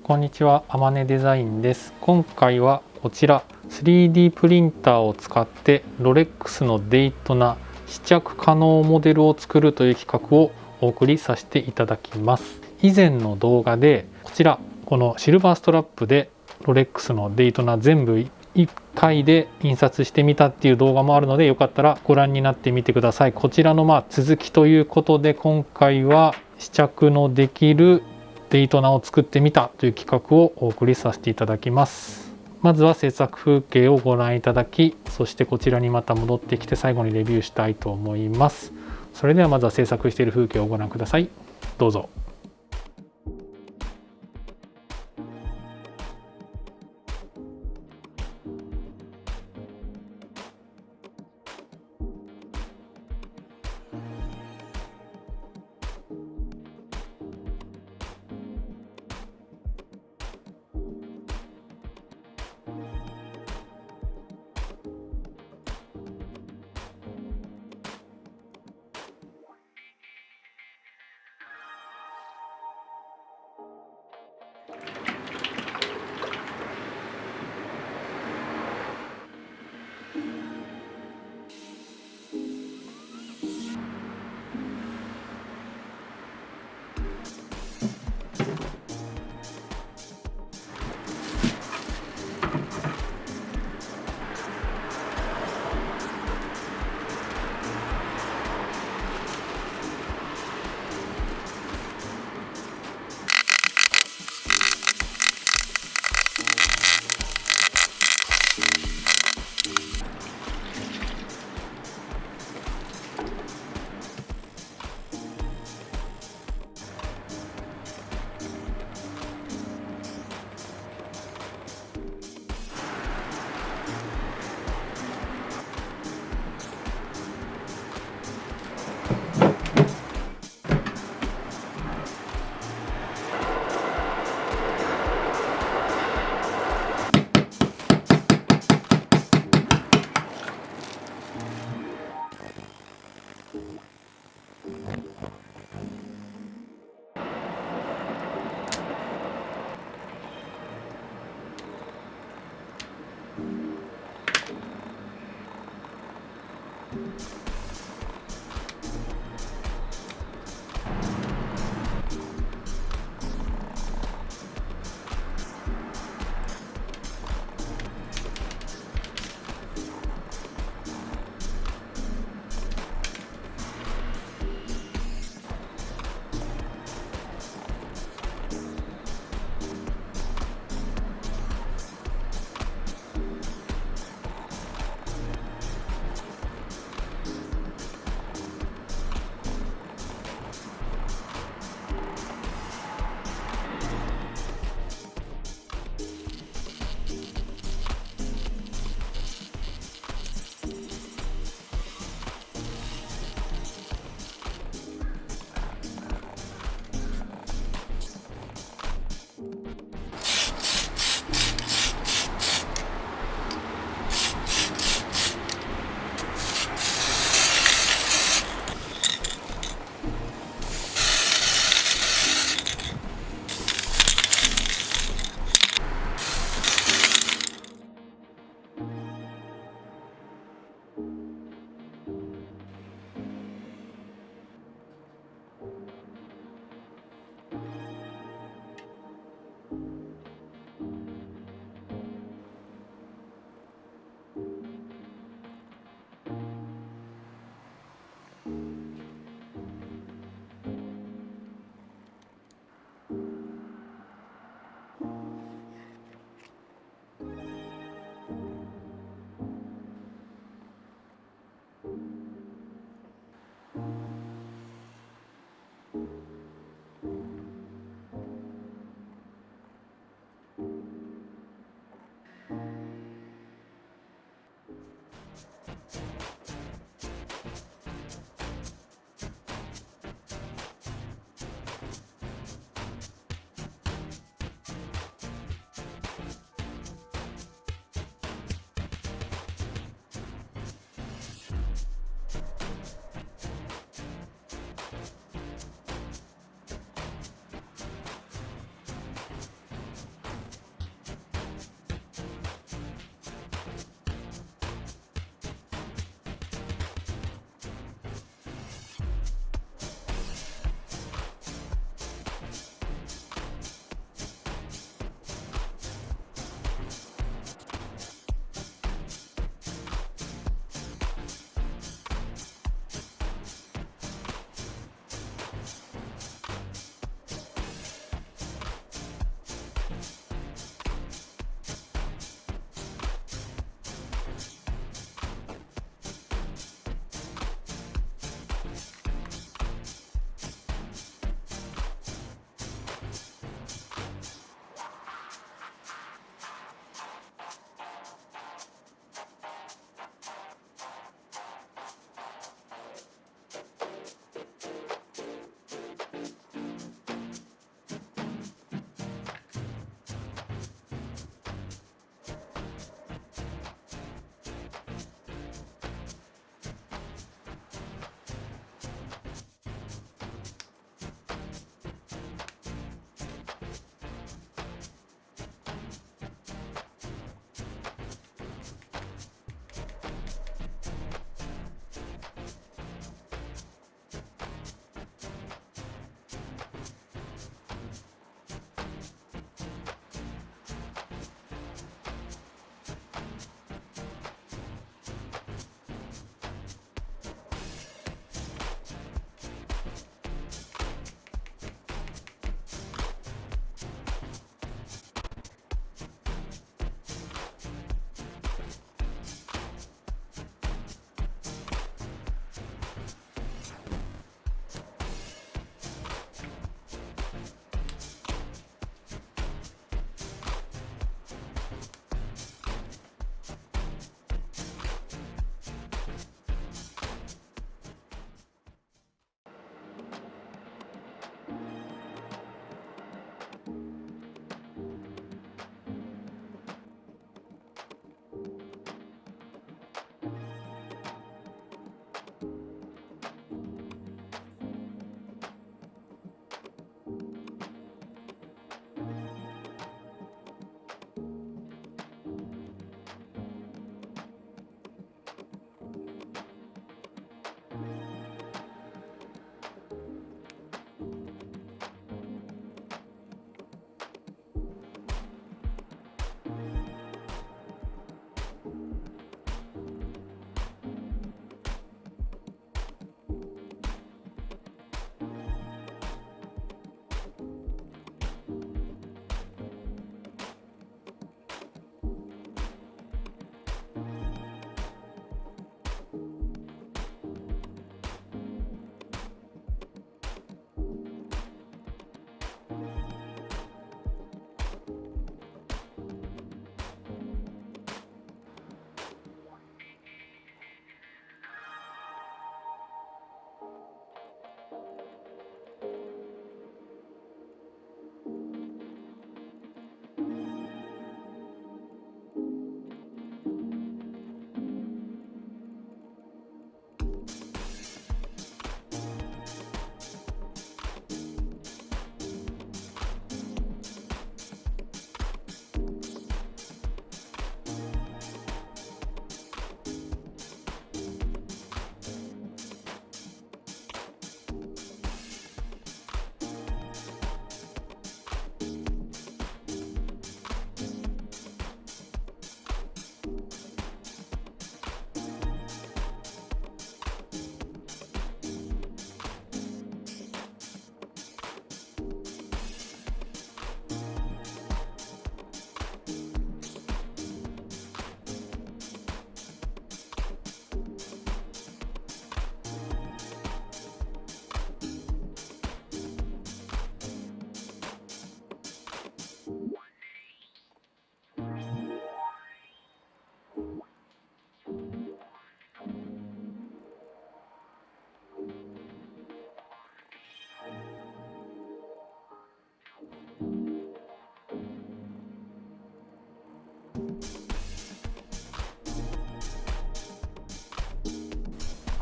こんにちは、あまねデザインです。今回はこちら 3D プリンターを使ってロレックスのデイトナ試着可能モデルを作るという企画をお送りさせていただきます。以前の動画でこちらこのシルバーストラップでロレックスのデイトナ全部1回で印刷してみたっていう動画もあるので、よかったらご覧になってみてください。こちらの続きということで、今回は試着のできるデイトナを作ってみたという企画をお送りさせていただきます。まずは制作風景をご覧いただき、そしてこちらにまた戻ってきて最後にレビューしたいと思います。それではまずは制作している風景をご覧ください。どうぞ。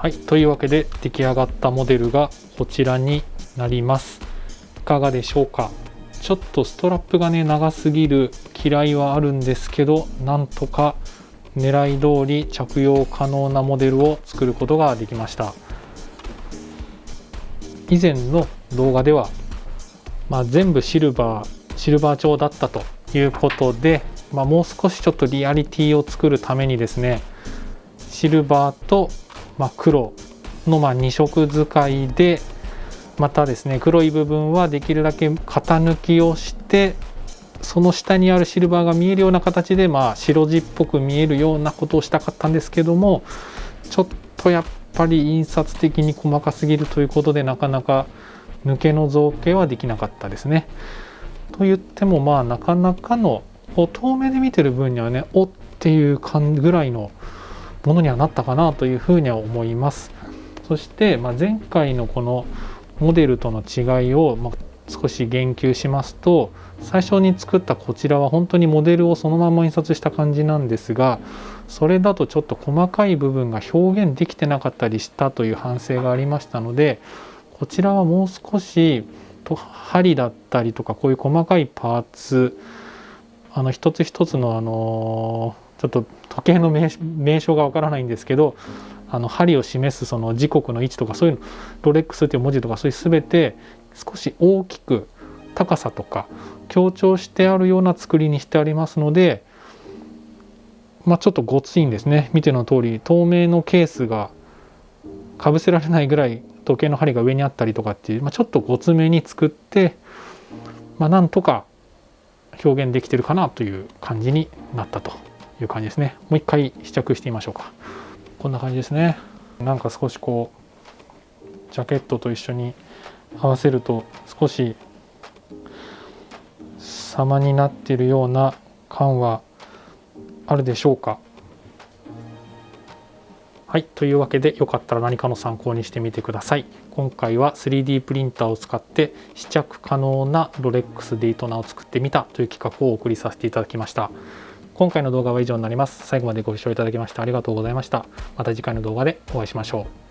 はい、というわけで出来上がったモデルがこちらになります。いかがでしょうか。ちょっとストラップがね長すぎる嫌いはあるんですけど、なんとか狙い通り着用可能なモデルを作ることができました。以前の動画では、全部シルバー調だったということで、もう少しちょっとリアリティを作るためにですね、シルバーと、黒の2色使いで、またですね黒い部分はできるだけ型抜きをして、その下にあるシルバーが見えるような形で、白地っぽく見えるようなことをしたかったんですけども、ちょっとやっぱり印刷的に細かすぎるということで、なかなか抜けの造形はできなかったですね。と言ってもなかなかの遠目で見てる分にはね、おっていう感ぐらいのものにはなったかなというふうには思います。そして、前回のこのモデルとの違いを少し言及しますと、最初に作ったこちらは本当にモデルをそのまま印刷した感じなんですが、それだとちょっと細かい部分が表現できてなかったりしたという反省がありましたので、こちらはもう少し針だったりとかこういう細かいパーツ、一つ一つのちょっと時計の名称がわからないんですけど、針を示すその時刻の位置とか、そういうのロレックスという文字とか、そういう全て少し大きく高さとか強調してあるような作りにしてありますので、ちょっとごついんですね。見ての通り透明のケースがかぶせられないぐらい時計の針が上にあったりとかっていう、ちょっとごつめに作って、なんとか表現できてるかなという感じになったという感じですね。もう一回試着してみましょうか。こんな感じですね。なんか少しこうジャケットと一緒に合わせると少し様になっているような感はあるでしょうか。はい、というわけでよかったら何かの参考にしてみてください。今回は 3D プリンターを使って試着可能なロレックスデイトナを作ってみたという企画をお送りさせていただきました。今回の動画は以上になります。最後までご視聴いただきましてありがとうございました。また次回の動画でお会いしましょう。